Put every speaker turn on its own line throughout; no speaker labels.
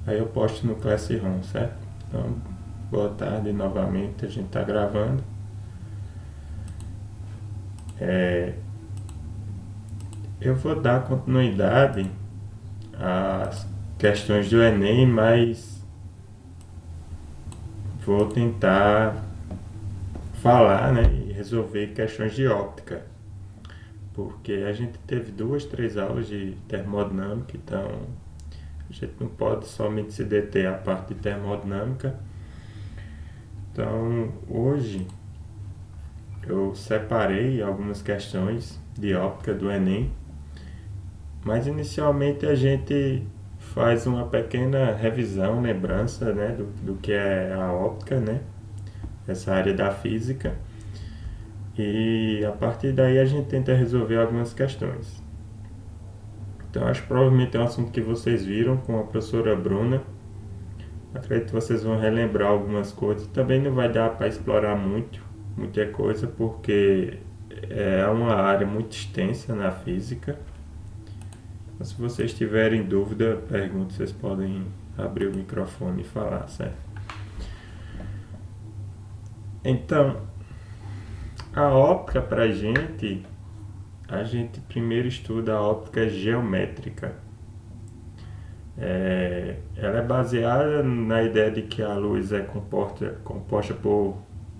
aí eu posto no Classroom, certo? Então, boa tarde novamente, a gente está gravando. Eu vou dar continuidade às questões do Enem, mas vou tentar falar, né, e resolver questões de óptica, porque a gente teve 2, 3 aulas de termodinâmica, então a gente não pode somente se deter à parte de termodinâmica. Então, hoje eu separei algumas questões de óptica do Enem, mas inicialmente a gente faz uma pequena revisão, lembrança, né, do que é a óptica, né, essa área da física, e a partir daí a gente tenta resolver algumas questões. Então acho que provavelmente é um assunto que vocês viram com a professora Bruna. Acredito que vocês vão relembrar algumas coisas. Também não vai dar para explorar muita coisa, porque é uma área muito extensa na física. Mas se vocês tiverem dúvida, pergunte, vocês podem abrir o microfone e falar, certo? Então, a óptica para a gente primeiro estuda a óptica geométrica. Ela é baseada na ideia de que a luz é composta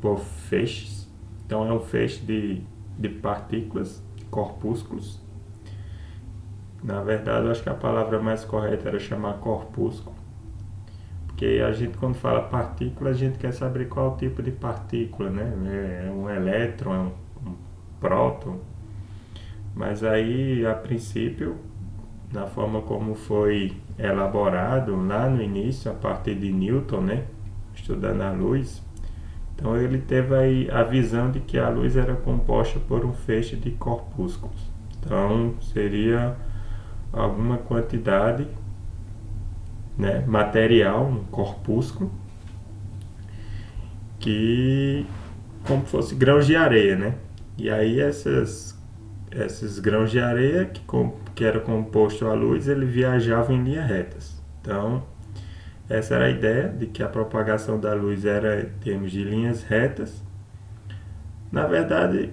por feixes. Então é um feixe de partículas, de corpúsculos. Na verdade, eu acho que a palavra mais correta era chamar corpúsculo. Porque a gente, quando fala partícula, a gente quer saber qual tipo de partícula, né? É um elétron, é um próton. Mas aí, a princípio, na forma como foi elaborado lá no início, a partir de Newton, né? Estudando a luz. Então ele teve aí a visão de que a luz era composta por um feixe de corpúsculos. Então seria alguma quantidade, né, material, um corpúsculo, que como fosse grãos de areia, né? E aí esses grãos de areia que era composto a luz, ele viajava em linhas retas. Então essa era a ideia de que a propagação da luz era em termos de linhas retas. Na verdade,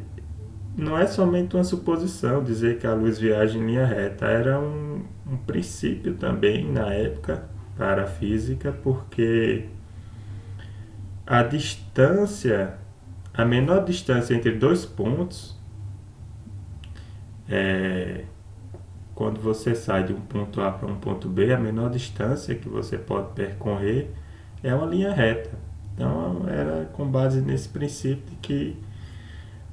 não é somente uma suposição dizer que a luz viaja em linha reta, era um princípio também na época para a física, porque a distância, a menor distância entre dois pontos, é, quando você sai de um ponto A para um ponto B, a menor distância que você pode percorrer é uma linha reta. Então era com base nesse princípio de que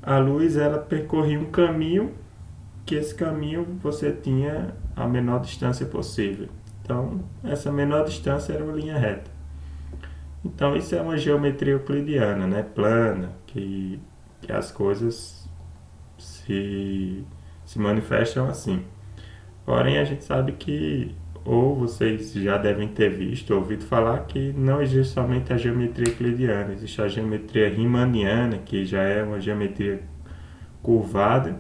a luz ela percorria um caminho, que esse caminho você tinha a menor distância possível. Então, essa menor distância era uma linha reta. Então, isso é uma geometria euclidiana, né? Plana, que as coisas se manifestam assim. Porém, a gente sabe que, ou vocês já devem ter visto, ouvido falar que não existe somente a geometria euclidiana, existe a geometria riemanniana, que já é uma geometria curvada,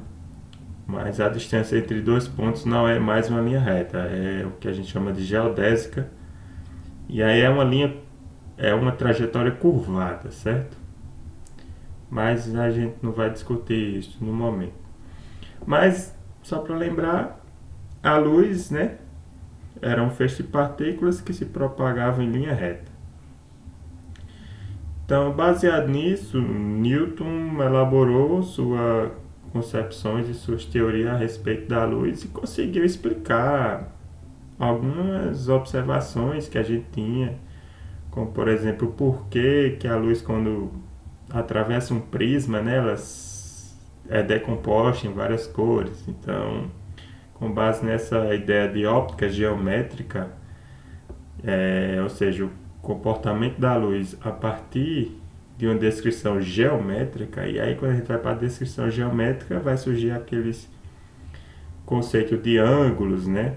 mas a distância entre dois pontos não é mais uma linha reta, é o que a gente chama de geodésica, e aí é uma trajetória curvada, certo? Mas a gente não vai discutir isso no momento. Mas, só para lembrar, a luz, né, era um feixe de partículas que se propagavam em linha reta. Então, baseado nisso, Newton elaborou suas concepções e suas teorias a respeito da luz e conseguiu explicar algumas observações que a gente tinha, como por exemplo, o porquê que a luz, quando atravessa um prisma, né, ela é decomposta em várias cores. Então, com base nessa ideia de óptica geométrica, ou seja, o comportamento da luz a partir de uma descrição geométrica, e aí quando a gente vai para a descrição geométrica vai surgir aqueles conceitos de ângulos, né?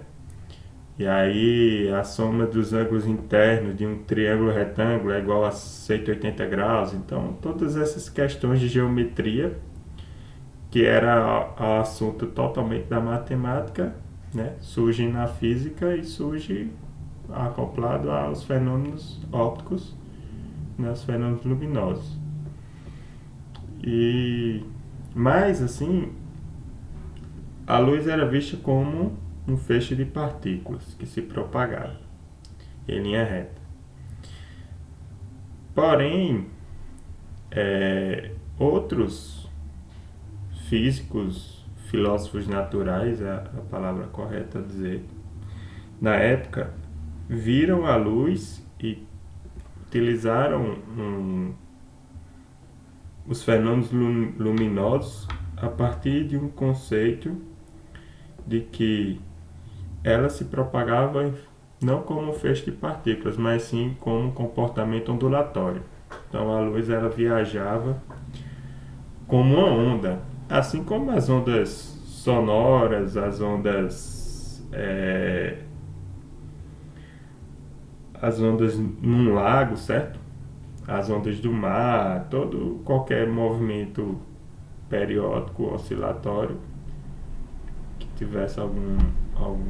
E aí a soma dos ângulos internos de um triângulo retângulo é igual a 180 graus. Então todas essas questões de geometria, que era assunto totalmente da matemática, né, surgem na física e surge acoplado aos fenômenos ópticos, né, os fenômenos luminosos. Mas assim, a luz era vista como um feixe de partículas que se propagava em linha reta. Porém, outros físicos, filósofos naturais, é a palavra correta a dizer, na época, viram a luz e utilizaram os fenômenos luminosos a partir de um conceito de que ela se propagava não como um feixe de partículas, mas sim como um comportamento ondulatório. Então a luz ela viajava como uma onda, assim como as ondas sonoras, as ondas num lago, certo? As ondas do mar, qualquer movimento periódico oscilatório que tivesse algum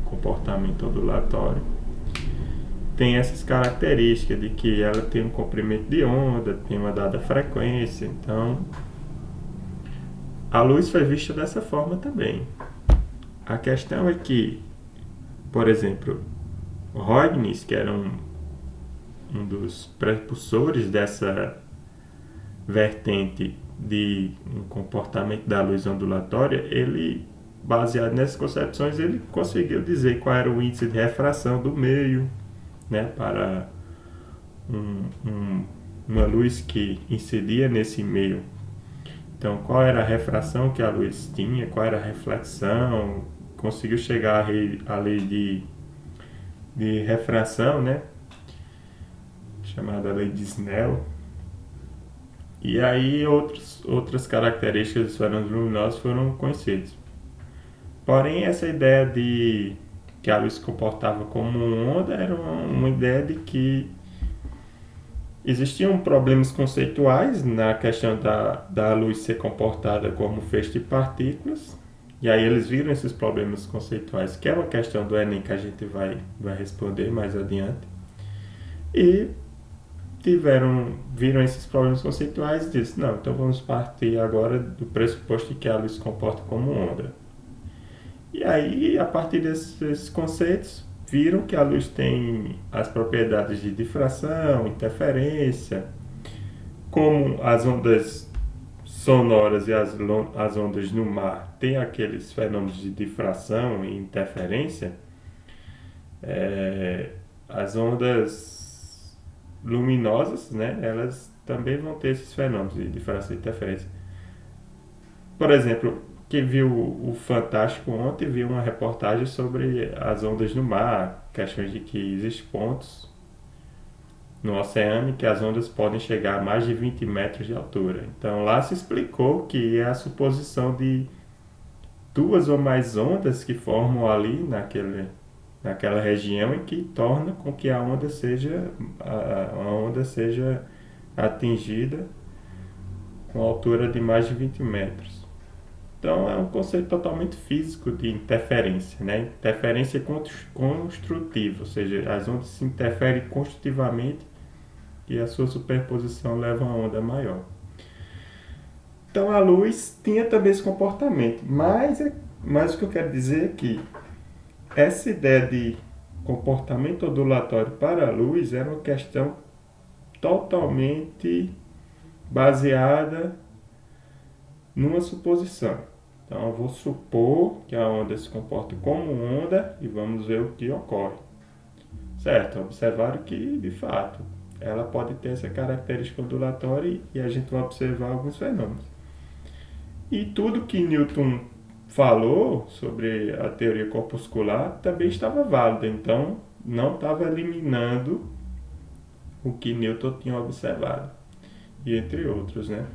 comportamento ondulatório tem essas características de que ela tem um comprimento de onda, tem uma dada frequência. Então a luz foi vista dessa forma também. A questão é que, por exemplo, Huygens, que era um dos precursores dessa vertente de um comportamento da luz ondulatória, ele, baseado nessas concepções, ele conseguiu dizer qual era o índice de refração do meio, né, para uma luz que incidia nesse meio. Então, qual era a refração que a luz tinha, qual era a reflexão, conseguiu chegar à lei de refração, né, chamada lei de Snell. E aí outras características dos fenômenos luminosos foram conhecidas. Porém, essa ideia de que a luz se comportava como uma onda era uma ideia de que existiam problemas conceituais na questão da luz ser comportada como feixe de partículas. E aí eles viram esses problemas conceituais, que é uma questão do Enem que a gente vai responder mais adiante. E viram esses problemas conceituais e disseram, não, então vamos partir agora do pressuposto de que a luz se comporta como onda. E aí, a partir desses conceitos, viram que a luz tem as propriedades de difração, interferência, como as ondas sonoras e as ondas no mar têm aqueles fenômenos de difração e interferência, as ondas luminosas, né, elas também vão ter esses fenômenos de difração e interferência. Por exemplo, quem viu o Fantástico ontem viu uma reportagem sobre as ondas no mar, questões de que existem pontos no oceano que as ondas podem chegar a mais de 20 metros de altura. Então lá se explicou que é a suposição de duas ou mais ondas que formam ali naquela região e que torna com que a onda seja atingida com altura de mais de 20 metros. Então é um conceito totalmente físico de interferência, né? Interferência construtiva, ou seja, as ondas se interferem construtivamente e a sua superposição leva a uma onda maior. Então a luz tinha também esse comportamento, mas o que eu quero dizer é que essa ideia de comportamento ondulatório para a luz era uma questão totalmente baseada numa suposição. Então eu vou supor que a onda se comporta como onda e vamos ver o que ocorre. Certo, observaram que de fato ela pode ter essa característica ondulatória e a gente vai observar alguns fenômenos. E tudo que Newton falou sobre a teoria corpuscular também estava válido, então não estava eliminando o que Newton tinha observado, e entre outros, né?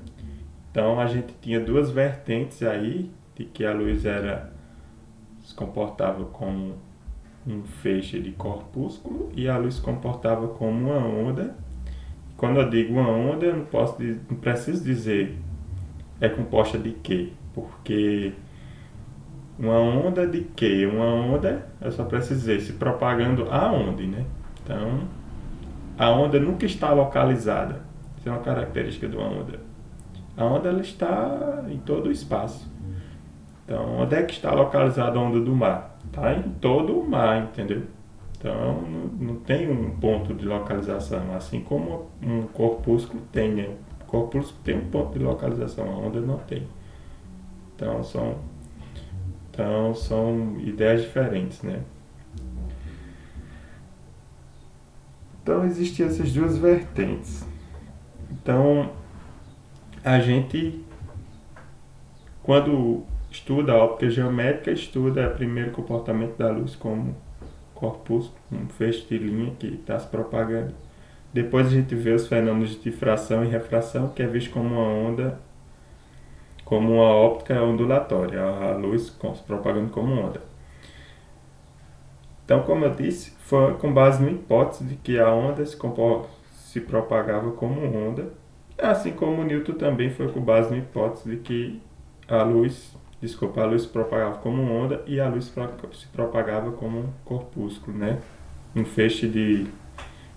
Então a gente tinha duas vertentes aí, de que a luz se comportava como um feixe de corpúsculo e a luz se comportava como uma onda. Quando eu digo uma onda, eu não preciso dizer é composta de quê, porque uma onda de quê? Uma onda, eu só preciso dizer se propagando aonde, né? Então, a onda nunca está localizada. Isso é uma característica de uma onda. A onda ela está em todo o espaço. Então, onde é que está localizada a onda do mar? Está em todo o mar, entendeu? Então, não tem um ponto de localização, assim como um corpúsculo tem, né? O corpúsculo tem um ponto de localização, a onda não tem. Então, são ideias diferentes, né? Então, existem essas duas vertentes. Então, a gente, quando estuda a óptica geométrica, estuda primeiro o comportamento da luz como corpúsculo, um feixe de linha que está se propagando. Depois a gente vê os fenômenos de difração e refração, que é visto como uma onda, como uma óptica ondulatória, a luz se propagando como onda. Então, como eu disse, foi com base na hipótese de que a onda se propagava como onda, assim como Newton também foi com base na hipótese de que a luz se propagava como onda e a luz se propagava como um corpúsculo, né? Um feixe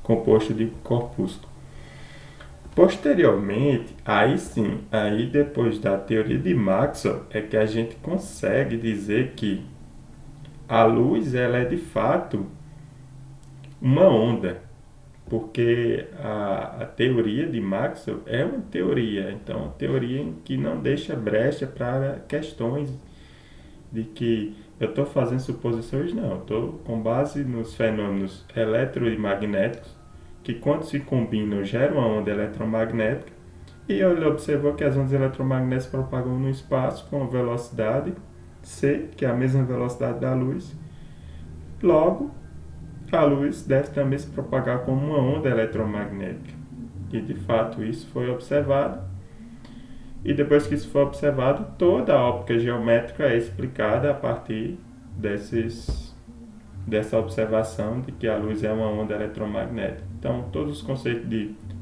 composto de corpúsculo. Posteriormente, aí depois da teoria de Maxwell, é que a gente consegue dizer que a luz ela é de fato uma onda, porque a teoria de Maxwell é uma teoria, então uma teoria em que não deixa brecha para questões de que eu estou fazendo suposições, não, estou com base nos fenômenos eletro e magnéticos, que quando se combinam geram uma onda eletromagnética, e ele observou que as ondas eletromagnéticas se propagam no espaço com velocidade c, que é a mesma velocidade da luz. Logo, a luz deve também se propagar como uma onda eletromagnética. E de fato isso foi observado. E depois que isso foi observado, toda a óptica geométrica é explicada a partir dessa observação de que a luz é uma onda eletromagnética. Então, todos os conceitos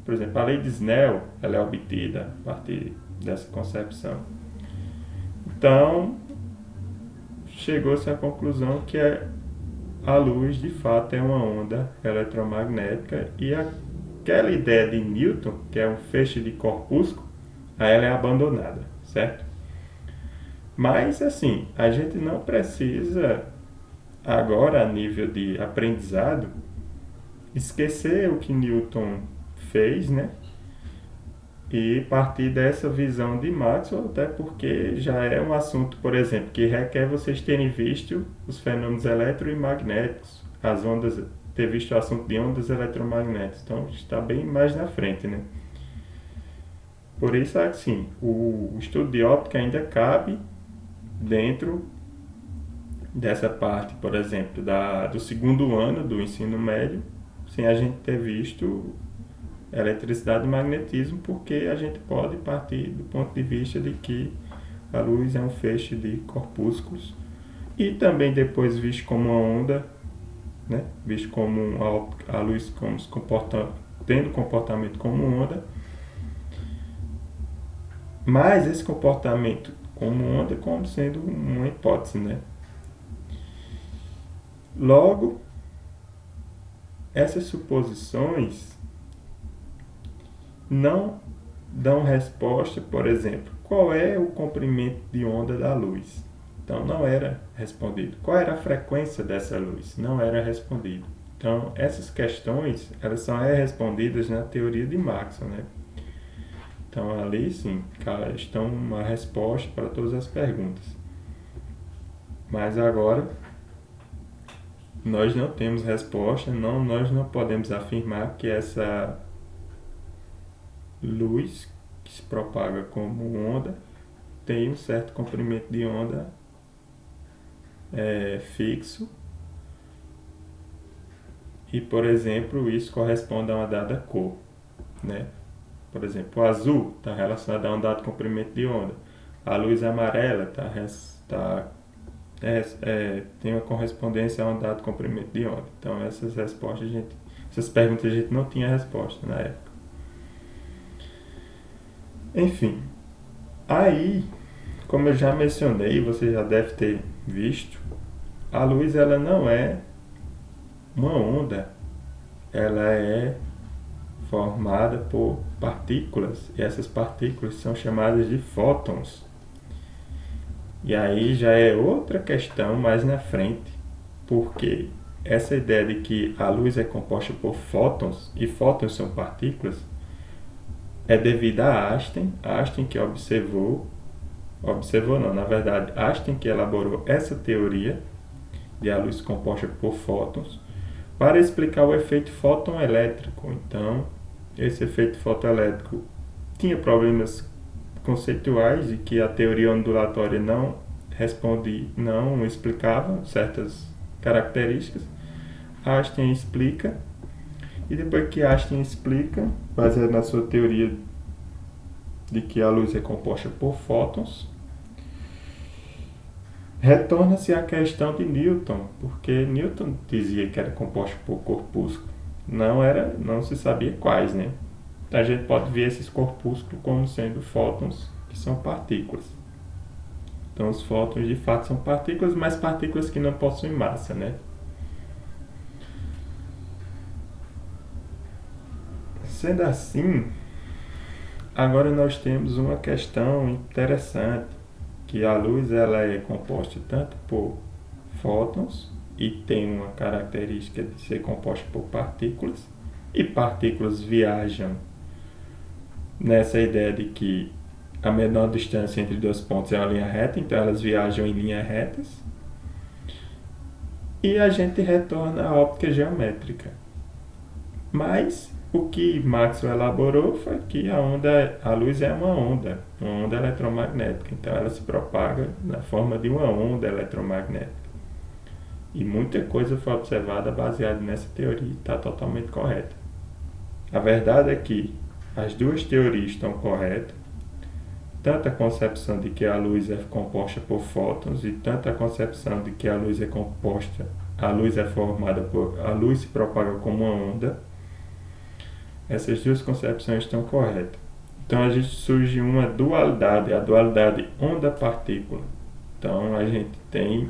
por exemplo, a lei de Snell, ela é obtida a partir dessa concepção. Então, chegou-se à conclusão que a luz, de fato, é uma onda eletromagnética e aquela ideia de Newton, que é um feixe de corpúsculo, ela é abandonada, certo? Mas, assim, a gente não precisa, agora, a nível de aprendizado, esquecer o que Newton fez, né? E partir dessa visão de Maxwell, até porque já é um assunto, por exemplo, que requer vocês terem visto os fenômenos eletro e magnéticos, as ondas, ter visto o assunto de ondas eletromagnéticas. Então, está bem mais na frente, né? Por isso, assim, o estudo de óptica ainda cabe dentro dessa parte, por exemplo, do segundo ano do ensino médio, sem a gente ter visto eletricidade e magnetismo, porque a gente pode partir do ponto de vista de que a luz é um feixe de corpúsculos e também depois visto como uma onda, né? Visto como a luz como tendo comportamento como onda, mas esse comportamento como onda como sendo uma hipótese, né? Logo, essas suposições não dão resposta, por exemplo, qual é o comprimento de onda da luz? Então não era respondido. Qual era a frequência dessa luz? Não era respondido. Então essas questões, elas são respondidas na teoria de Maxwell, né? Então ali sim, estão uma resposta para todas as perguntas. Mas agora nós não temos resposta, nós não podemos afirmar que essa luz que se propaga como onda tem um certo comprimento de onda fixo e, por exemplo, isso corresponde a uma dada cor, né? Por exemplo, o azul está relacionado a um dado comprimento de onda, a luz amarela tem uma correspondência a um dado comprimento de onda. Então essas perguntas a gente não tinha resposta na época. Enfim, aí, como eu já mencionei, você já deve ter visto, a luz ela não é uma onda ela é formada por partículas, e essas partículas são chamadas de fótons. E aí já é outra questão mais na frente, porque essa ideia de que a luz é composta por fótons, e fótons são partículas, é devido a Einstein que observou não, na verdade, Einstein que elaborou essa teoria de a luz composta por fótons, para explicar o efeito fóton-elétrico. Então, esse efeito fotoelétrico tinha problemas conceituais de que a teoria ondulatória não explicava certas características. Einstein explica, e depois que Einstein explica, baseado na sua teoria de que a luz é composta por fótons, retorna-se à questão de Newton, porque Newton dizia que era composta por corpúsculos. Não se sabia quais, né? A gente pode ver esses corpúsculos como sendo fótons, que são partículas. Então, os fótons de fato são partículas, mas partículas que não possuem massa, né? Sendo assim, agora nós temos uma questão interessante, que a luz ela é composta tanto por fótons e tem uma característica de ser composta por partículas, e partículas viajam nessa ideia de que a menor distância entre dois pontos é uma linha reta, então elas viajam em linhas retas, e a gente retorna à óptica geométrica. Mas o que Maxwell elaborou foi que a luz é uma onda eletromagnética, então ela se propaga na forma de uma onda eletromagnética. E muita coisa foi observada baseada nessa teoria e está totalmente correta. A verdade é que as duas teorias estão corretas, tanto a concepção de que a luz é composta por fótons e tanto a concepção de que a luz se propaga como uma onda. Essas duas concepções estão corretas. Então a gente surge uma dualidade, a dualidade onda-partícula. Então a gente tem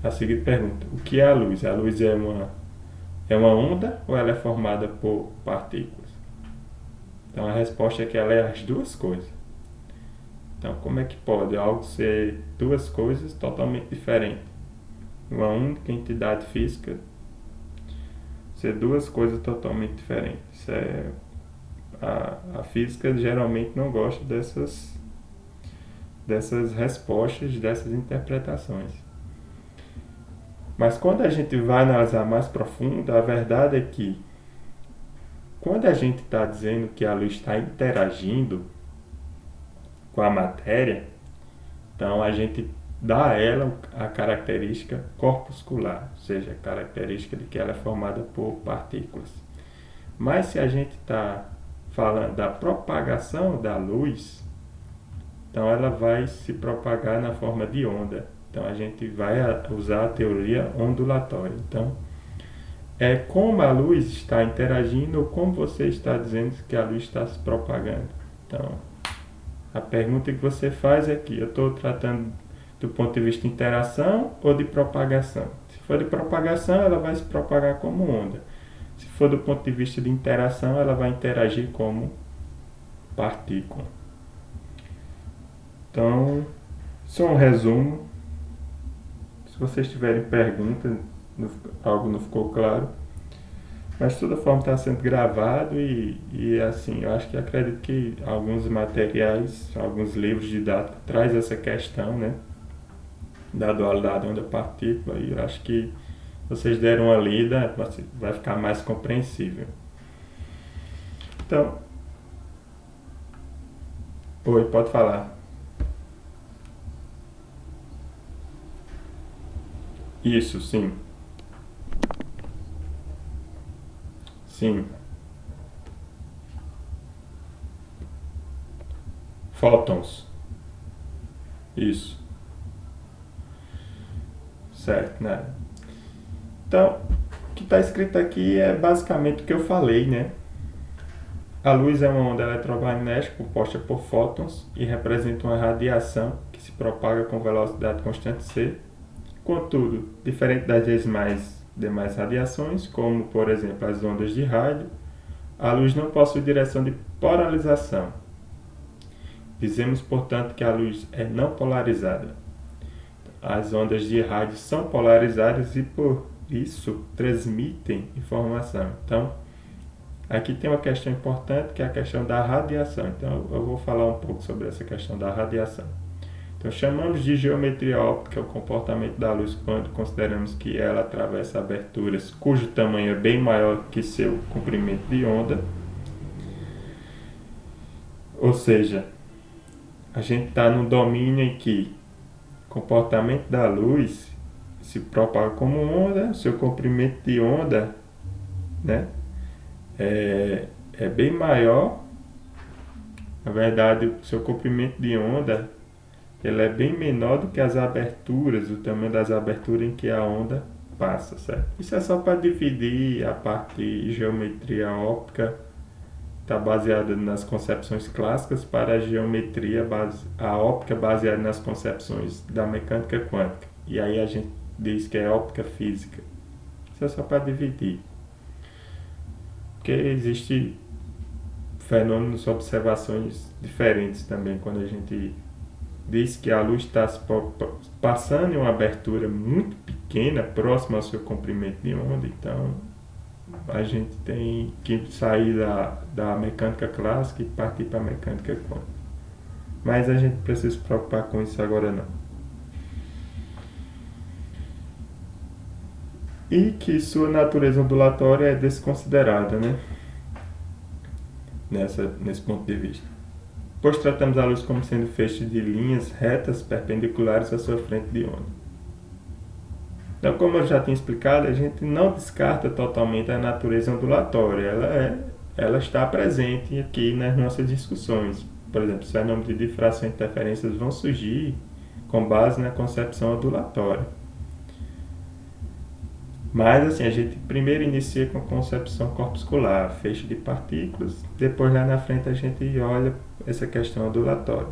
a seguinte pergunta: o que é a luz? A luz é uma onda ou ela é formada por partículas? Então a resposta é que ela é as duas coisas. Então como é que pode algo ser duas coisas totalmente diferentes? Uma única entidade física ser duas coisas totalmente diferentes. A física geralmente não gosta dessas respostas, dessas interpretações. Mas quando a gente vai analisar mais profundo, a verdade é que quando a gente está dizendo que a luz está interagindo com a matéria, então a gente dá a ela a característica corpuscular, ou seja, a característica de que ela é formada por partículas. Mas se a gente está falando da propagação da luz, então ela vai se propagar na forma de onda. Então a gente vai usar a teoria ondulatória. Então é como a luz está interagindo ou como você está dizendo que a luz está se propagando. Então a pergunta que você faz é que eu estou tratando do ponto de vista de interação ou de propagação. Se for de propagação, ela vai se propagar como onda. Se for do ponto de vista de interação, ela vai interagir como partícula. Então, só um resumo. Se vocês tiverem perguntas, algo não ficou claro, mas de toda forma está sendo gravado e assim, eu acredito que alguns materiais, alguns livros didáticos traz essa questão, né, da dualidade onda-partícula, e eu acho que vocês deram uma lida, vai ficar mais compreensível. Então, oi, pode falar. Isso, sim. Sim. Fótons. Isso. Certo, né? Então, o que está escrito aqui é basicamente o que eu falei, né? A luz é uma onda eletromagnética composta por fótons e representa uma radiação que se propaga com velocidade constante c. Contudo, diferente das demais demais radiações, como por exemplo as ondas de rádio, a luz não possui direção de polarização. Dizemos, portanto, que a luz é não polarizada. As ondas de rádio são polarizadas e por isso transmitem informação. Então, aqui tem uma questão importante que é a questão da radiação. Então, eu vou falar um pouco sobre essa questão da radiação. Então, chamamos de geometria óptica o comportamento da luz quando consideramos que ela atravessa aberturas cujo tamanho é bem maior que seu comprimento de onda. Ou seja, a gente está num domínio em que o comportamento da luz se propaga como onda, seu comprimento de onda, né, é bem maior. Na verdade, o seu comprimento de onda ele é bem menor do que as aberturas, o tamanho das aberturas em que a onda passa, certo? Isso é só para dividir a parte de geometria óptica, está baseada nas concepções clássicas, para a geometria, a óptica baseada nas concepções da mecânica quântica. E aí a gente diz que é óptica física. Isso é só para dividir. Porque existe fenômenos, observações diferentes também quando a gente diz que a luz está passando em uma abertura muito pequena, próxima ao seu comprimento de onda. Então, a gente tem que sair da mecânica clássica e partir para a mecânica quântica. Mas a gente precisa se preocupar com isso agora não. E que sua natureza ondulatória é desconsiderada, né? Nesse ponto de vista. Pois tratamos a luz como sendo feixe de linhas retas perpendiculares à sua frente de onda. Então, como eu já tinha explicado, a gente não descarta totalmente a natureza ondulatória. Ela está presente aqui nas nossas discussões. Por exemplo, os fenômenos de difração e interferências vão surgir com base na concepção ondulatória. Mas assim, a gente primeiro inicia com a concepção corpuscular, feixe de partículas, depois lá na frente a gente olha essa questão ondulatória,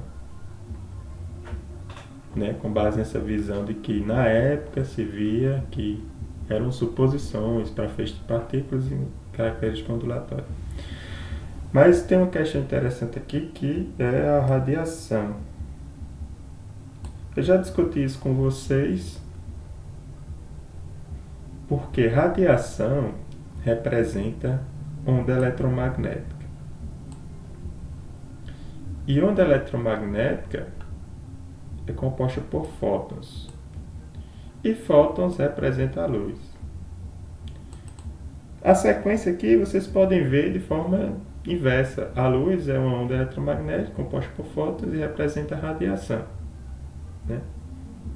né? Com base nessa visão de que na época se via que eram suposições para feixe de partículas e característica ondulatória. Mas tem uma questão interessante aqui que é a radiação. Eu já discuti isso com vocês, porque radiação representa onda eletromagnética. E onda eletromagnética é composta por fótons. E fótons representa a luz. A sequência aqui vocês podem ver de forma inversa. A luz é uma onda eletromagnética composta por fótons e representa a radiação, né?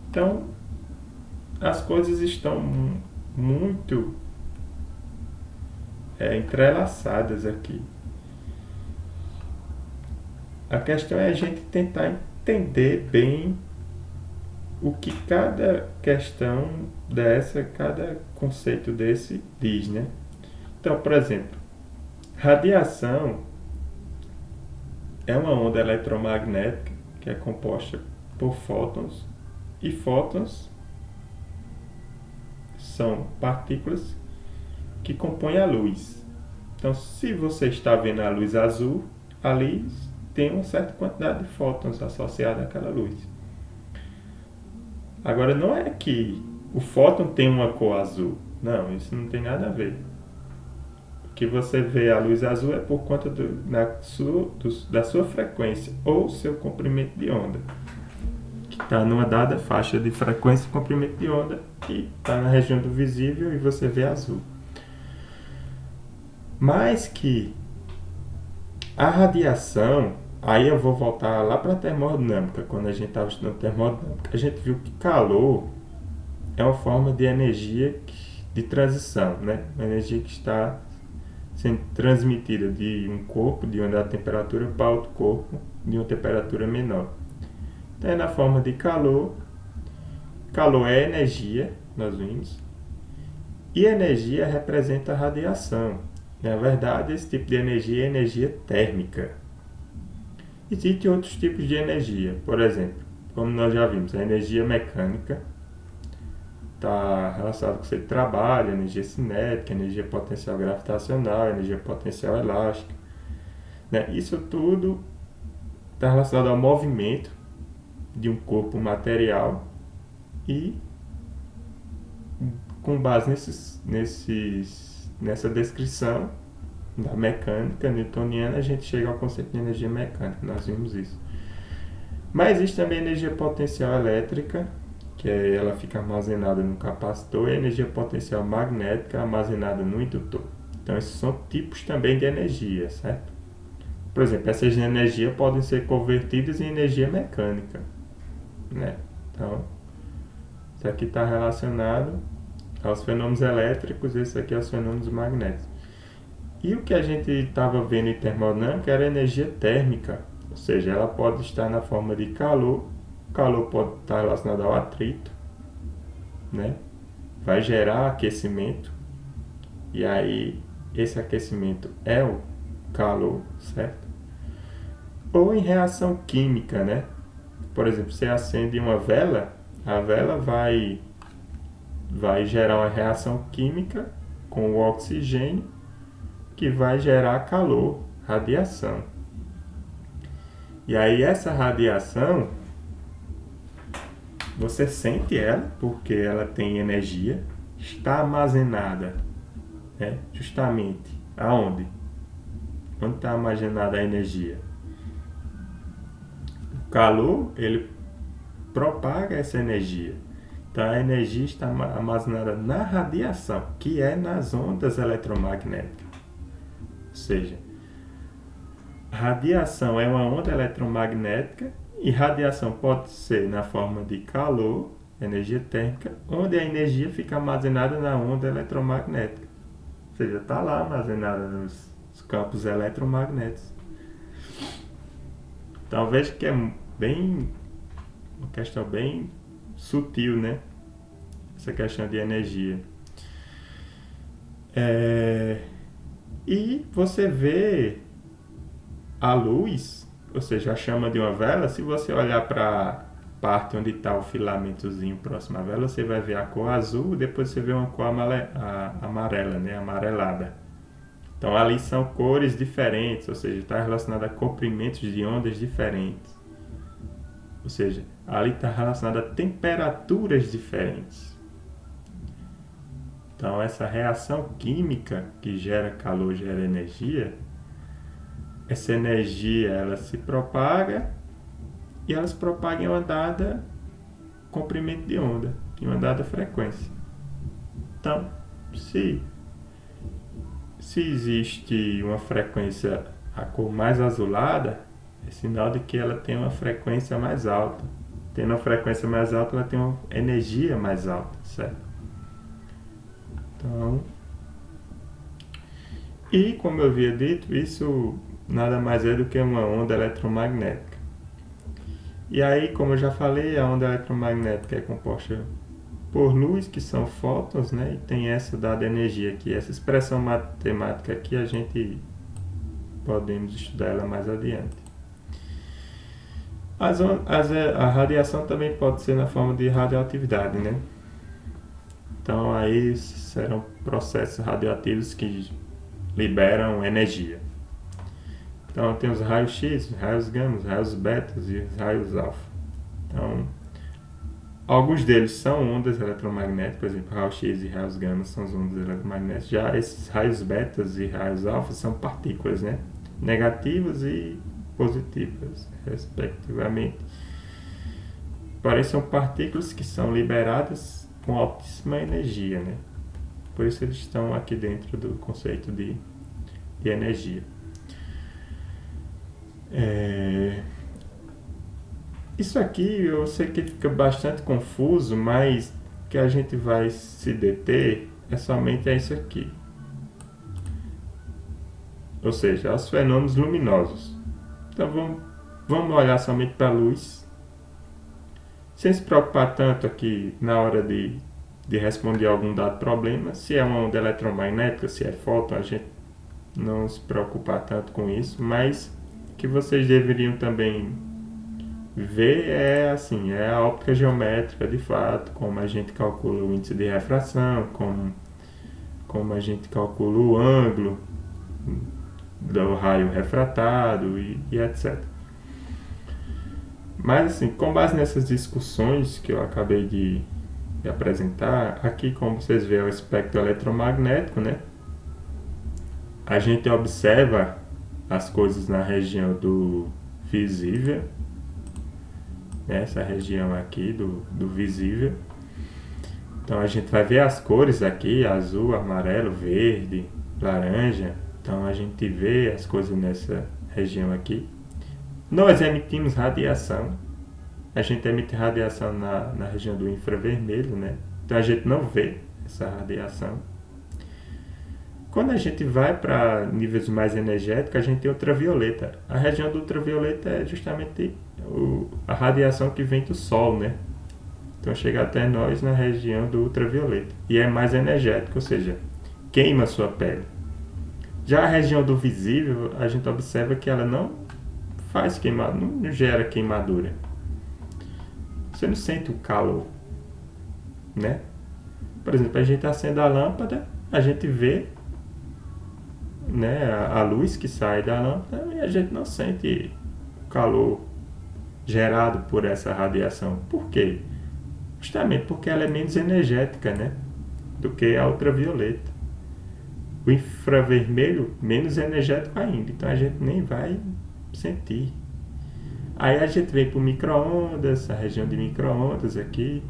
Então, as coisas estão muito entrelaçadas aqui. A questão é a gente tentar entender bem o que cada questão dessa, cada conceito desse diz, né? Então, por exemplo, radiação é uma onda eletromagnética que é composta por fótons, e fótons são partículas que compõem a luz. Então, se você está vendo a luz azul, ali tem uma certa quantidade de fótons associada àquela luz. Agora, não é que o fóton tem uma cor azul. Não, isso não tem nada a ver. O que você vê a luz azul é por conta da sua frequência ou seu comprimento de onda, que está numa dada faixa de frequência e comprimento de onda, que está na região do visível e você vê azul. Mas que a radiação, aí eu vou voltar lá para a termodinâmica, quando a gente estava estudando termodinâmica, a gente viu que calor é uma forma de energia de transição, né? Uma energia que está sendo transmitida de um corpo de onde a temperatura para outro corpo de uma temperatura menor. Então é na forma de calor. Calor é energia, nós vimos, e energia representa a radiação. Na verdade, esse tipo de energia é energia térmica. Existem outros tipos de energia, por exemplo, como nós já vimos, a energia mecânica, está relacionado com o conceito de trabalho, energia cinética, energia potencial gravitacional, energia potencial elástica. Né? Isso tudo está relacionado ao movimento de um corpo material e com base nessa descrição da mecânica newtoniana, a gente chega ao conceito de energia mecânica, nós vimos isso. Mas existe também a energia potencial elétrica, que ela fica armazenada no capacitor, e a energia potencial magnética armazenada no indutor. Então esses são tipos também de energia, certo? Por exemplo, essas energias podem ser convertidas em energia mecânica, né? Então, isso aqui está relacionado aos fenômenos elétricos, esse aqui aos fenômenos magnéticos. E o que a gente estava vendo em termodinâmica era energia térmica, ou seja, ela pode estar na forma de calor, o calor pode estar relacionado ao atrito, né? Vai gerar aquecimento, e aí esse aquecimento é o calor, certo? Ou em reação química, né? Por exemplo, você acende uma vela, a vela vai gerar uma reação química com o oxigênio que vai gerar calor, radiação. E aí essa radiação, você sente ela porque ela tem energia, está armazenada, né? Justamente aonde? Onde está armazenada a energia? O calor, ele propaga essa energia. Então a energia está armazenada na radiação, que é nas ondas eletromagnéticas. Ou seja, radiação é uma onda eletromagnética e radiação pode ser na forma de calor, energia térmica, onde a energia fica armazenada na onda eletromagnética. Ou seja, está lá armazenada nos campos eletromagnéticos. Então veja que é uma questão bem sutil, né? Essa questão de energia. E você vê a luz, ou seja, a chama de uma vela. Se você olhar para a parte onde está o filamentozinho próximo à vela, você vai ver a cor azul, depois você vê uma cor amarela, né? Amarelada. Então ali são cores diferentes, ou seja, está relacionado a comprimentos de ondas diferentes. Ou seja, ali está relacionado a temperaturas diferentes. Então essa reação química que gera calor, gera energia, essa energia ela se propaga e ela se propaga em uma dada comprimento de onda, em uma dada frequência. Então, se existe uma frequência a cor mais azulada, é sinal de que ela tem uma frequência mais alta. Tendo uma frequência mais alta, ela tem uma energia mais alta, certo? Então, e como eu havia dito, isso nada mais é do que uma onda eletromagnética. E aí, como eu já falei, a onda eletromagnética é composta por luz, que são fótons, né? E tem essa dada energia aqui. Essa expressão matemática aqui, a gente podemos estudar ela mais adiante. A radiação também pode ser na forma de radioatividade, né? Então aí serão processos radioativos que liberam energia. Então tem os raios X, os raios gama, os raios betas e os raios alfa. Então, alguns deles são ondas eletromagnéticas, por exemplo, raios X e raios gama são as ondas eletromagnéticas. Já esses raios betas e raios alfa são partículas, né? Negativas e positivas, respectivamente. Porém, são partículas que são liberadas com altíssima energia, né? Por isso eles estão aqui dentro do conceito de energia. Isso aqui eu sei que fica bastante confuso, mas o que a gente vai se deter é somente isso aqui. Ou seja, os fenômenos luminosos. Então vamos olhar somente para a luz, sem se preocupar tanto aqui na hora de responder algum dado problema. Se é uma onda eletromagnética, se é fóton, a gente não se preocupar tanto com isso, mas que vocês deveriam também V é assim, é a óptica geométrica de fato, como a gente calcula o índice de refração, como a gente calcula o ângulo do raio refratado e etc. Mas assim, com base nessas discussões que eu acabei de apresentar, aqui como vocês veem é o espectro eletromagnético, né? A gente observa as coisas na região do visível, né? Essa região aqui do visível. Então a gente vai ver as cores aqui, azul, amarelo, verde, laranja. Então a gente vê as coisas nessa região aqui. Nós emitimos radiação. A gente emite radiação na região do infravermelho, né? Então a gente não vê essa radiação. Quando a gente vai para níveis mais energéticos, a gente tem ultravioleta. A região do ultravioleta é justamente a radiação que vem do Sol, né? Então chega até nós na região do ultravioleta. E é mais energético, ou seja, queima a sua pele. Já a região do visível, a gente observa que ela não faz queimadura, não gera queimadura. Você não sente o calor, né? Por exemplo, a gente acende a lâmpada, a gente vê, né, a luz que sai da lâmpada e a gente não sente o calor gerado por essa radiação. Por quê? Justamente porque ela é menos energética, né, do que a ultravioleta. O infravermelho, menos energético ainda, então a gente nem vai sentir. Aí a gente vem para o micro-ondas, a região de micro-ondas aqui,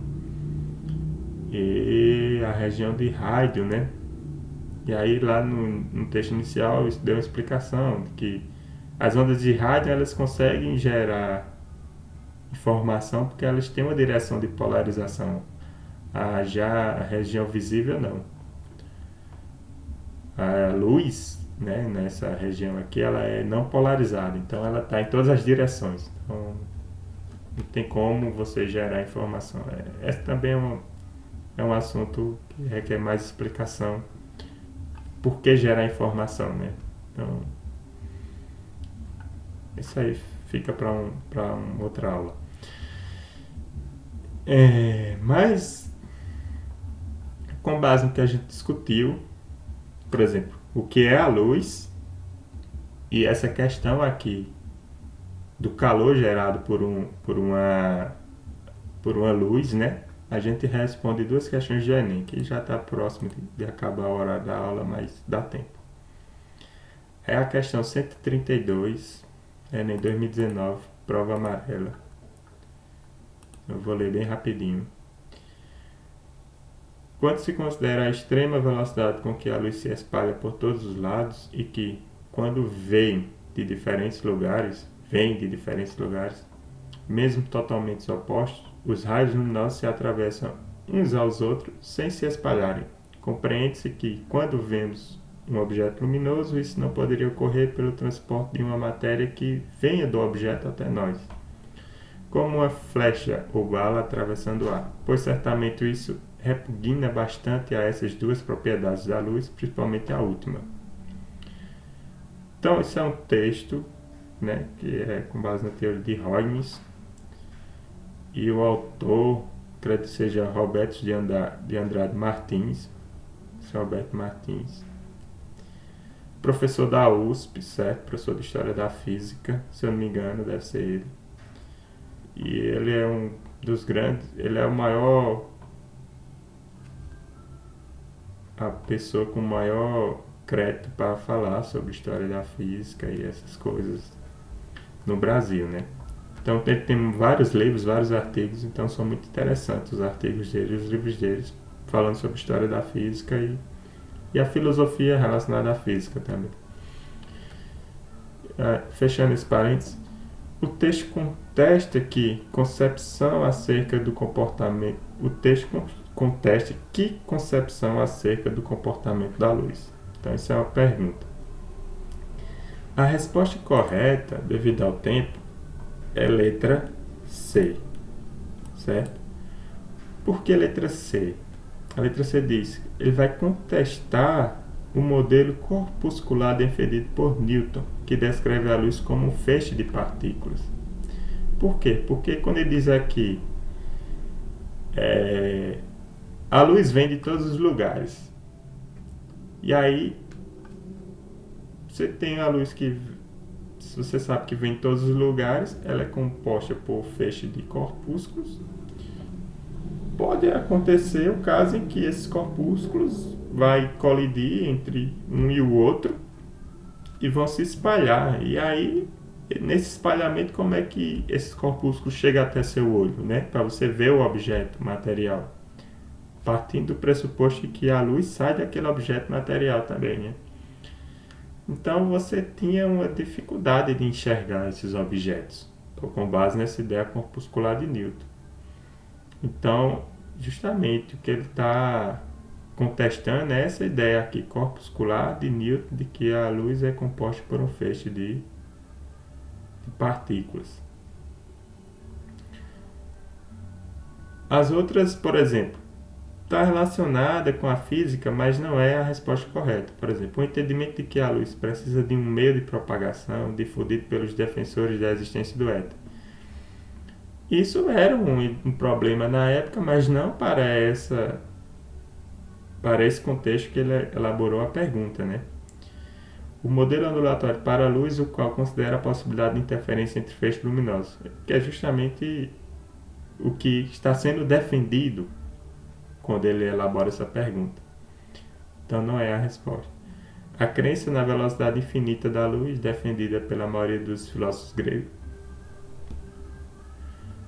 e a região de rádio, né? E aí lá no texto inicial isso deu uma explicação de que as ondas de rádio elas conseguem gerar informação porque elas têm uma direção de polarização. Já a região visível não. A luz, né, nessa região aqui, ela é não polarizada, então ela está em todas as direções. Então não tem como você gerar informação. Esse também é um assunto que requer mais explicação. Por que gerar informação, né? Então, isso aí fica para uma outra aula. Mas, com base no que a gente discutiu, por exemplo, o que é a luz e essa questão aqui do calor gerado por uma luz, né? A gente responde duas questões de Enem, que já está próximo de acabar a hora da aula, mas dá tempo. É a questão 132, Enem 2019, prova amarela. Eu vou ler bem rapidinho. Quando se considera a extrema velocidade com que a luz se espalha por todos os lados e que, quando vem de diferentes lugares, mesmo totalmente opostos, os raios luminosos se atravessam uns aos outros sem se espalharem. Compreende-se que, quando vemos um objeto luminoso, isso não poderia ocorrer pelo transporte de uma matéria que venha do objeto até nós, como uma flecha ou bala atravessando o ar, pois certamente isso repugna bastante a essas duas propriedades da luz, principalmente a última. Então, isso é um texto, né, que é com base na teoria de Huygens, e o autor, acredito que seja Roberto de Andrade Martins, Roberto Martins, professor da USP, certo? Professor de História da Física, se eu não me engano, deve ser ele. E ele é um dos grandes, ele é o maior, a pessoa com maior crédito para falar sobre História da Física e essas coisas no Brasil, né? Então ele tem vários livros, vários artigos, então são muito interessantes os artigos dele, os livros deles, falando sobre História da Física e a filosofia relacionada à física também. Fechando esse parênteses, o texto contesta que concepção acerca do comportamento, o texto contesta que concepção acerca do comportamento da luz. Então isso é uma pergunta. A resposta correta, devido ao tempo, é letra C, certo? Por que letra C? A letra C diz que ele vai contestar o modelo corpuscular defendido por Newton, que descreve a luz como um feixe de partículas. Por quê? Porque quando ele diz aqui, a luz vem de todos os lugares. E aí, você tem a luz que, se você sabe que vem de todos os lugares, ela é composta por feixe de corpúsculos. Pode acontecer o caso em que esses corpúsculos vai colidir entre um e o outro e vão se espalhar. E aí, nesse espalhamento, como é que esses corpúsculos chegam até seu olho, né? Para você ver o objeto material. Partindo do pressuposto de que a luz sai daquele objeto material também, né? Então você tinha uma dificuldade de enxergar esses objetos, com base nessa ideia corpuscular de Newton. Então, justamente o que ele está contestando é essa ideia aqui corpuscular de Newton de que a luz é composta por um feixe de partículas. As outras, por exemplo, está relacionada com a física, mas não é a resposta correta. Por exemplo, o entendimento de que a luz precisa de um meio de propagação difundido pelos defensores da existência do éter. Isso era um problema na época, mas não para esse contexto que ele elaborou a pergunta, né? O modelo ondulatório para a luz, o qual considera a possibilidade de interferência entre feixes luminosos, que é justamente o que está sendo defendido quando ele elabora essa pergunta. Então não é a resposta. A crença na velocidade infinita da luz, defendida pela maioria dos filósofos gregos.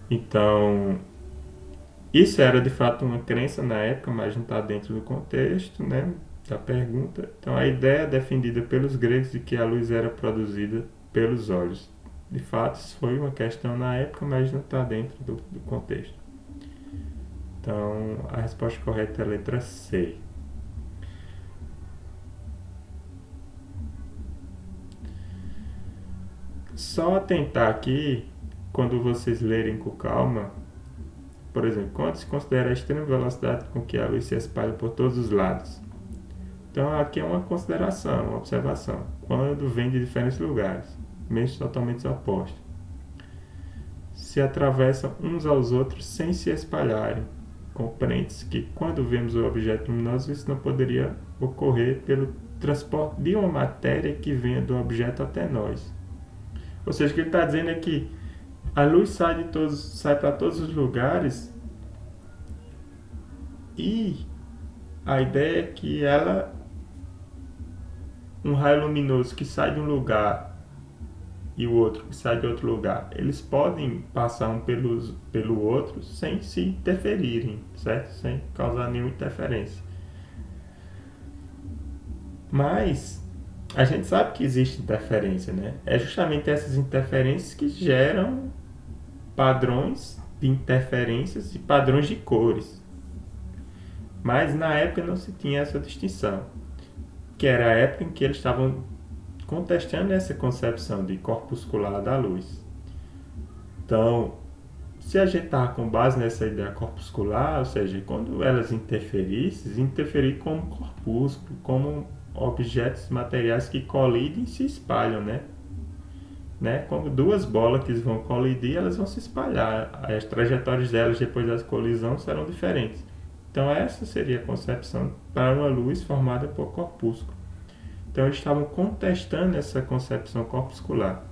Então, isso era de fato uma crença na época, mas não está dentro do contexto, né, da pergunta. Então, a ideia defendida pelos gregos de que a luz era produzida pelos olhos. De fato, isso foi uma questão na época, mas não está dentro do contexto. Então, a resposta correta é a letra C. Só atentar aqui, quando vocês lerem com calma, por exemplo, quando se considera a extrema velocidade com que a luz se espalha por todos os lados. Então, aqui é uma consideração, uma observação. Quando vem de diferentes lugares, mesmo totalmente opostos, se atravessam uns aos outros sem se espalharem. Compreende-se que quando vemos o objeto luminoso, isso não poderia ocorrer pelo transporte de uma matéria que venha do objeto até nós. Ou seja, o que ele está dizendo é que a luz sai para todos os lugares e a ideia é que um raio luminoso que sai de um lugar e o outro que sai de outro lugar, eles podem passar um pelo outro sem se interferirem, certo? Sem causar nenhuma interferência. Mas a gente sabe que existe interferência, né? É justamente essas interferências que geram padrões de interferências e padrões de cores. Mas na época não se tinha essa distinção, que era a época em que eles estavam contestando essa concepção de corpuscular da luz. Então, se a gente está com base nessa ideia corpuscular, ou seja, quando elas interferissem, interferir como corpúsculo, como objetos materiais que colidem e se espalham, né? Como duas bolas que vão colidir, elas vão se espalhar. As trajetórias delas depois da colisão serão diferentes. Então essa seria a concepção para uma luz formada por corpúsculo. Então eles estavam contestando essa concepção corpuscular.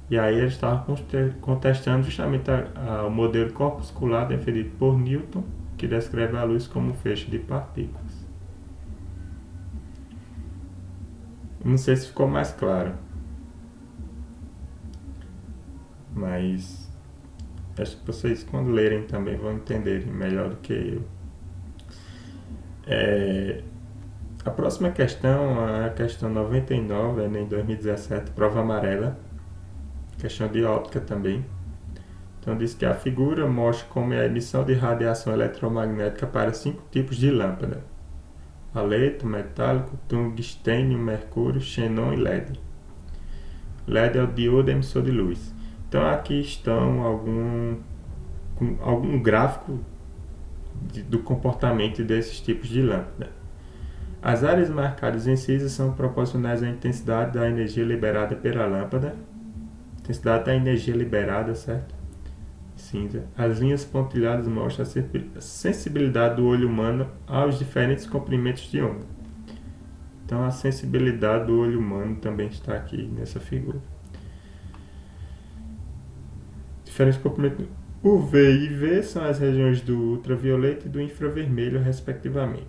E aí eles estavam contestando justamente o modelo corpuscular defendido por Newton, que descreve a luz como um feixe de partículas. Não sei se ficou mais claro, mas acho que vocês, quando lerem, também vão entender melhor do que eu. A próxima questão é a questão 99, em 2017, prova amarela, questão de óptica também. Então diz que a figura mostra como é a emissão de radiação eletromagnética para 5 tipos de lâmpada: haleto, metálico, tungstênio, mercúrio, xenon e LED. LED é o diodo emissor de luz. Então aqui estão algum gráfico do comportamento desses tipos de lâmpada. As áreas marcadas em cinza são proporcionais à intensidade da energia liberada pela lâmpada. Intensidade da energia liberada, certo? cinza. As linhas pontilhadas mostram a sensibilidade do olho humano aos diferentes comprimentos de onda. Então a sensibilidade do olho humano também está aqui nessa figura. Diferentes comprimentos. O V e V são as regiões do ultravioleta e do infravermelho, respectivamente.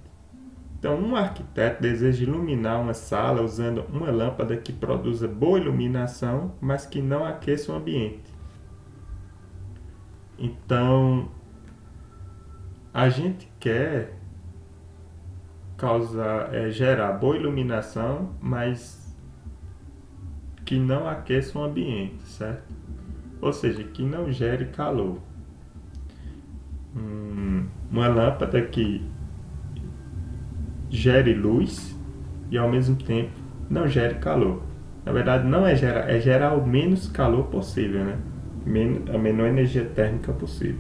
Então, um arquiteto deseja iluminar uma sala usando uma lâmpada que produza boa iluminação, mas que não aqueça o ambiente. Então, a gente quer gerar boa iluminação, mas que não aqueça o ambiente, certo? Ou seja, que não gere calor. Uma lâmpada que gere luz e ao mesmo tempo não gere calor. Na verdade, não é gerar o menos calor possível, né? A menor energia térmica possível.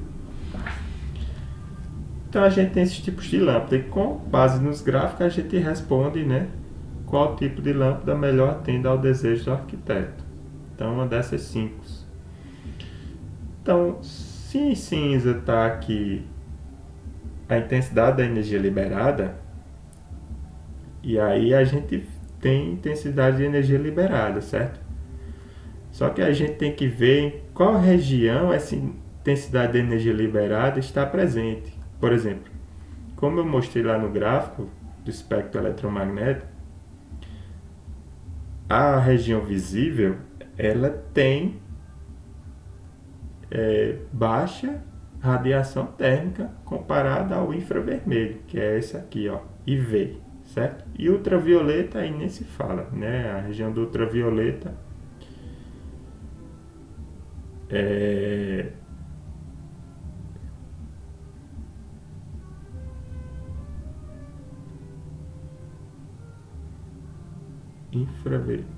Então a gente tem esses tipos de lâmpada e com base nos gráficos a gente responde, né, qual tipo de lâmpada melhor atende ao desejo do arquiteto. Então uma dessas 5. Então, se em cinza está aqui a intensidade da energia liberada, e aí a gente tem intensidade de energia liberada, certo? Só que a gente tem que ver em qual região essa intensidade de energia liberada está presente. Por exemplo, como eu mostrei lá no gráfico do espectro eletromagnético, a região visível ela tem baixa radiação térmica comparada ao infravermelho, que é esse aqui, ó, IV, certo? E ultravioleta aí nem se fala, né? A região do ultravioleta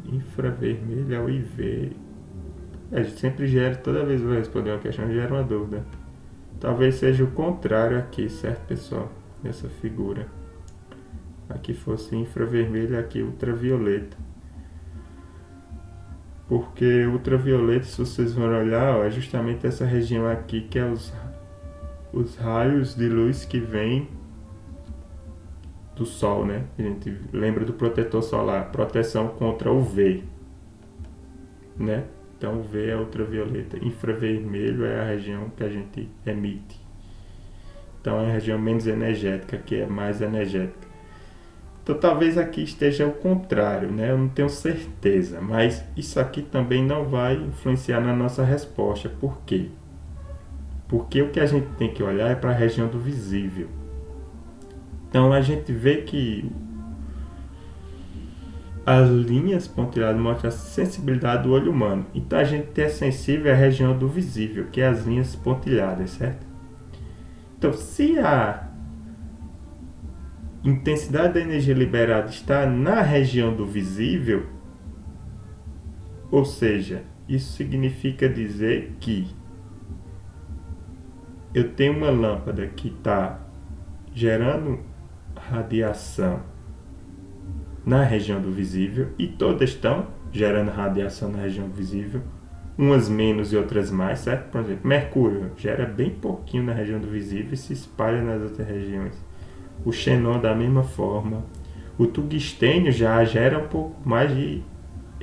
infravermelho é o IV. A gente sempre gera, toda vez que eu vou responder uma questão, gera uma dúvida. Talvez seja o contrário aqui, certo, pessoal? Nessa figura. Aqui fosse infravermelho, aqui ultravioleta. Porque ultravioleta, se vocês vão olhar, ó, é justamente essa região aqui que é os raios de luz que vêm do Sol, né? A gente lembra do protetor solar, proteção contra o UV, né? Então, UV é ultravioleta, infravermelho é a região que a gente emite. Então, é a região menos energética, que é mais energética. Então, talvez aqui esteja o contrário, né? Eu não tenho certeza, mas isso aqui também não vai influenciar na nossa resposta. Por quê? Porque o que a gente tem que olhar é para a região do visível. Então, a gente vê que as linhas pontilhadas mostram a sensibilidade do olho humano. Então, a gente é sensível à região do visível, que é as linhas pontilhadas, certo? Então, se a intensidade da energia liberada está na região do visível, ou seja, isso significa dizer que eu tenho uma lâmpada que está gerando radiação na região do visível e todas estão gerando radiação na região visível, umas menos e outras mais, certo? Por exemplo, Mercúrio gera bem pouquinho na região do visível e se espalha nas outras regiões. O xenon da mesma forma. O tungstênio já gera um pouco mais de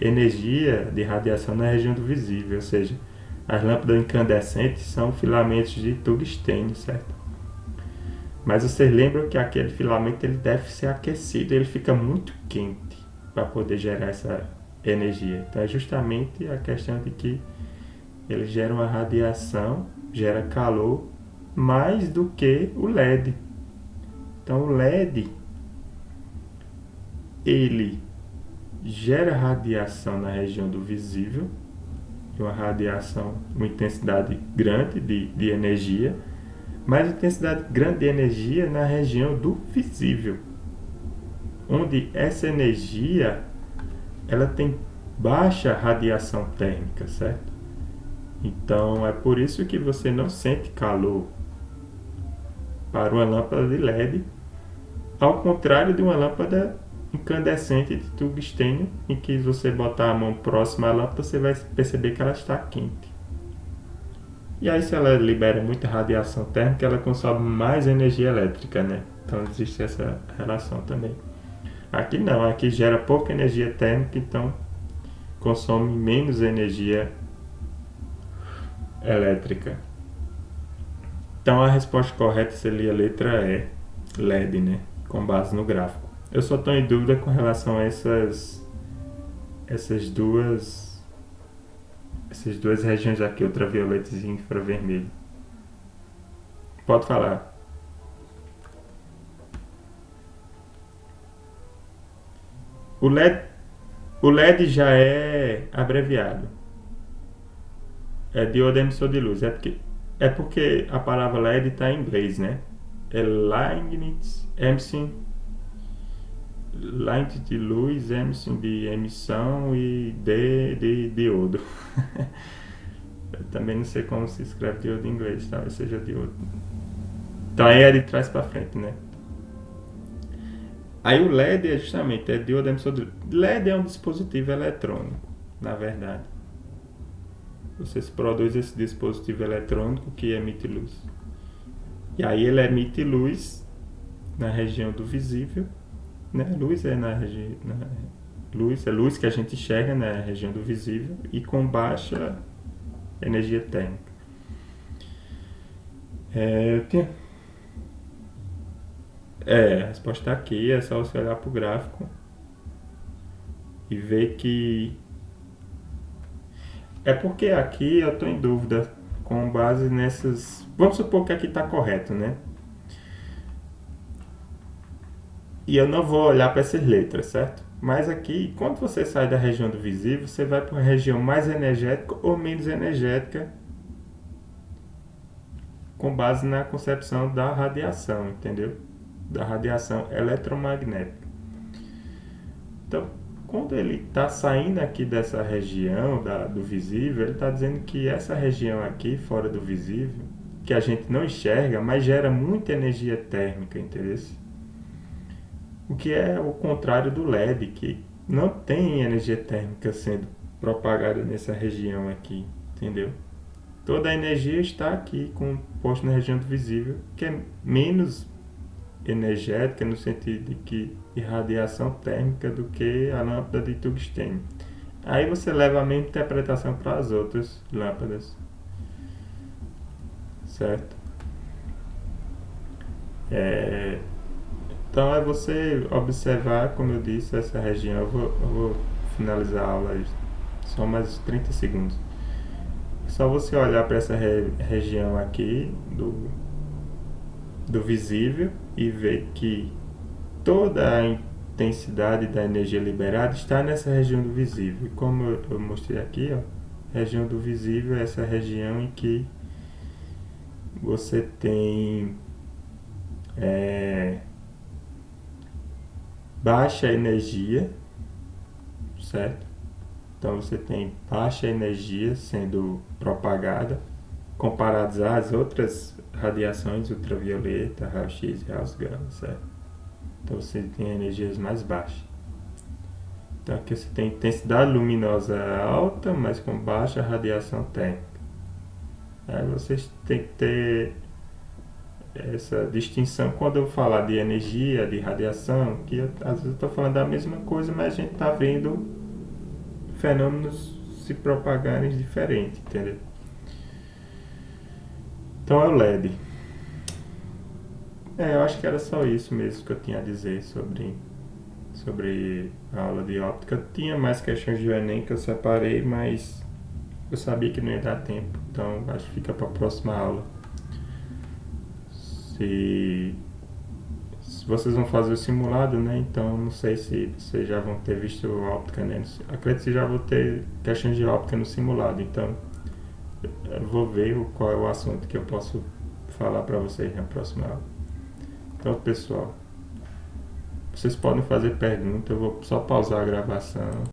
energia de radiação na região do visível, ou seja, as lâmpadas incandescentes são filamentos de tungstênio, certo? Mas vocês lembram que aquele filamento ele deve ser aquecido, ele fica muito quente para poder gerar essa energia. Então é justamente a questão de que ele gera uma radiação, gera calor mais do que o LED. Então o LED ele gera radiação na região do visível, uma radiação, uma intensidade grande de energia, mas intensidade grande de energia na região do visível, onde essa energia ela tem baixa radiação térmica, certo? Então é por isso que você não sente calor para uma lâmpada de LED, ao contrário de uma lâmpada incandescente de tungstênio, em que você botar a mão próxima à lâmpada, você vai perceber que ela está quente. E aí, se ela libera muita radiação térmica, ela consome mais energia elétrica, né? Então existe essa relação também. Aqui não, aqui gera pouca energia térmica, então consome menos energia elétrica. Então a resposta correta seria a letra E, LED, né? Com base no gráfico. Eu só estou em dúvida com relação a essas duas regiões aqui, ultravioleta e infravermelho. Pode falar. O LED, o LED já é abreviado. É diodo emissor de luz. É porque a palavra LED está em inglês, né? É Leibniz Emission, lente de luz, Emission de emissão e D de diodo. Eu também não sei como se escreve diodo em inglês, talvez seja diodo. Então aí é de trás para frente, né? Aí o LED é justamente diodo emissor de luz. LED é um dispositivo eletrônico, na verdade. Você produz esse dispositivo eletrônico que emite luz. E aí ele emite luz na região do visível, né? Luz é luz é luz que a gente enxerga na região do visível e com baixa energia térmica. A resposta está aqui, é só você olhar para o gráfico e ver que é porque aqui eu estou em dúvida com base nessas. Vamos supor que aqui está correto, né? E eu não vou olhar para essas letras, certo? Mas aqui, quando você sai da região do visível, você vai para uma região mais energética ou menos energética, com base na concepção da radiação, entendeu? Da radiação eletromagnética. Então, quando ele está saindo aqui dessa região do visível, ele está dizendo que essa região aqui, fora do visível, que a gente não enxerga, mas gera muita energia térmica, entendeu? O que é o contrário do LED, que não tem energia térmica sendo propagada nessa região aqui, entendeu? Toda a energia está aqui, posta na região do visível, que é menos energética no sentido de radiação térmica do que a lâmpada de tungstênio. Aí você leva a mesma interpretação para as outras lâmpadas, certo? Então é você observar, como eu disse, essa região. Eu vou finalizar a aula só mais 30 segundos. É só você olhar para essa região aqui do visível e ver que toda a intensidade da energia liberada está nessa região do visível. E como eu mostrei aqui, ó, região do visível é essa região em que você tem baixa energia, certo? Então você tem baixa energia sendo propagada comparados às outras radiações ultravioleta, raio-x e raios gama, certo? Então você tem energias mais baixas. Então aqui você tem intensidade luminosa alta, mas com baixa radiação térmica. Aí vocês têm que ter essa distinção quando eu falar de energia, de radiação, que às vezes eu estou falando da mesma coisa, mas a gente está vendo fenômenos se propagarem diferente, entendeu? Então é o LED. Eu acho que era só isso mesmo que eu tinha a dizer sobre a aula de óptica. Tinha mais questões de Enem que eu separei, mas eu sabia que não ia dar tempo, então acho que fica para a próxima aula. Se vocês vão fazer o simulado, né? Então não sei se vocês já vão ter visto óptica, né? Acredito que já vou ter questões de óptica no simulado, então eu vou ver qual é o assunto que eu posso falar para vocês na próxima aula. Então, pessoal, vocês podem fazer pergunta, eu vou só pausar a gravação.